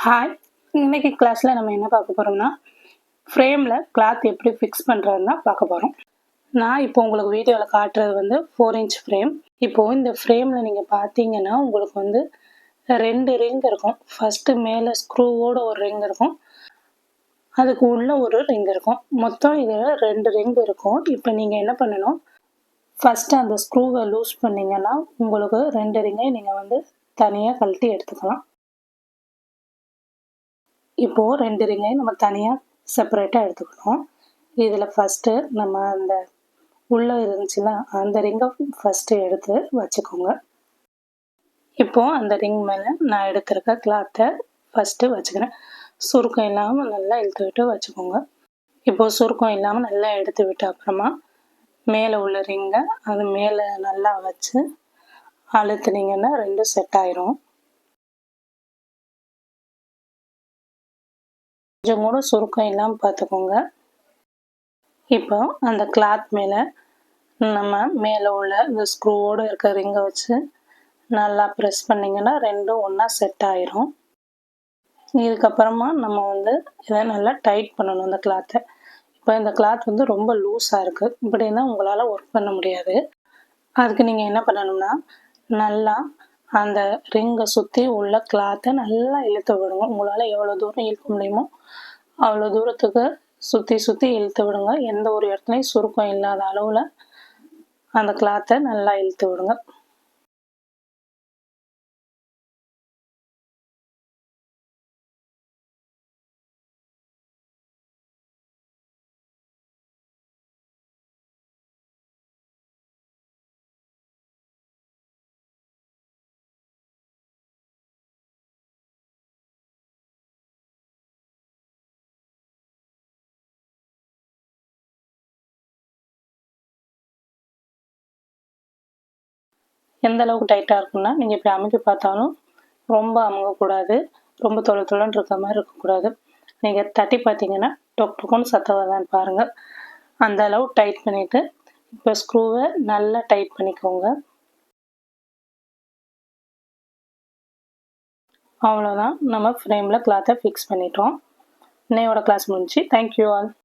Hi! இன்னைக்கு கிளாஸ்ல நம்ம என்ன பார்க்க போறோம்னா, ஃப்ரேம்ல கிளாத் எப்படி ஃபிக்ஸ் பண்றதுன்னு தான் பார்க்க போறோம். நான் இப்போ உங்களுக்கு வீடியோல காட்டுறது வந்து 4 இன்ச் ஃப்ரேம். இப்போ இந்த ஃப்ரேம்ல நீங்க பார்த்தீங்கன்னா, உங்களுக்கு வந்து 2 ரிங் இருக்கும். ஃபர்ஸ்ட் மேல ஸ்க்ரூவோட ஒரு ரிங் இருக்கும். அதுக்கு உள்ள ஒரு ரிங் இருக்கும். மொத்தம் இதுல 2 ரிங் இருக்கும். இப்போ நீங்க என்ன பண்ணணும், ஃபர்ஸ்ட் அந்த ஸ்க்ரூவை லூஸ் பண்ணீங்கன்னா, உங்களுக்கு 2 ரிங்கையும் நீங்க வந்து தனியா கழட்டி எடுத்துக்கலாம். இப்போ 2 ரிங்கையும் நம்ம தனியா செப்பரேட்டா எடுத்துக்கணும். இதுல ஃபர்ஸ்ட் நம்ம அந்த உள்ள இருந்துச்சுல அந்த ரிங்கை ஃபர்ஸ்ட் எடுத்து வச்சுக்கோங்க. இப்போ அந்த ரிங் மேல நான் எடுத்திருக்க கிளாத்தை ஃபர்ஸ்ட் வச்சுக்கிறேன். சுருக்கம் இல்லாம நல்லா இழுத்து விட்டு வச்சுக்கோங்க. இப்போ சுருக்கம் இல்லாம நல்லா எடுத்து விட்ட அப்புறமா மேல உள்ள ரிங்கை அது மேல நல்லா வச்சு அழுத்துனீங்கன்னா 2 செட் ஆயிரும். கொஞ்சம் கூட சுருக்கம் இல்லாம பார்த்துக்கோங்க. இப்போ அந்த கிளாத் மேல நம்ம மேலே உள்ள இந்த ஸ்க்ரூவோடு இருக்க ரிங்கை வச்சு நல்லா ப்ரெஸ் பண்ணிங்கன்னா 2ம் ஒன்றா செட் ஆயிரும். இதுக்கப்புறமா நம்ம வந்து இதை நல்லா டைட் பண்ணணும் இந்த கிளாத்தை. இப்போ இந்த கிளாத் வந்து ரொம்ப லூஸாக இருக்குது, இப்படின்னா உங்களால் ஒர்க் பண்ண முடியாது. அதுக்கு நீங்கள் என்ன பண்ணணும்னா, நல்லா அந்த ரிங்கை சுற்றி உள்ள கிளாத்தை நல்லா இழுத்து விடுங்க. உங்களால் எவ்வளோ தூரம் இழுக்க முடியுமோ அவ்வளோ தூரத்துக்கு சுற்றி சுற்றி இழுத்து விடுங்க. எந்த ஒரு இடத்துலையும் சுருக்கம் இல்லாத அளவில் அந்த கிளாத்தை நல்லா இழுத்து விடுங்க. எந்த அளவுக்கு டைட்டாக இருக்குன்னா, நீங்கள் இப்படி அமுக்கி பார்த்தாலும் ரொம்ப அமுங்கக்கூடாது, ரொம்ப தொலை தொலைன்னு இருக்க மாதிரி இருக்கக்கூடாது. நீங்கள் தட்டி பார்த்தீங்கன்னா டொக் டொக்குன்னு சத்தம் வருதான்னு பாருங்கள். அந்த அளவு டைட் பண்ணிவிட்டு இப்போ ஸ்க்ரூவை நல்லா டைட் பண்ணிக்கோங்க. அவ்வளோதான், நம்ம ஃப்ரேமில் கிளாத்தை ஃபிக்ஸ் பண்ணிட்டோம். இன்னையோட கிளாஸ் முடிஞ்சு. Thank you all.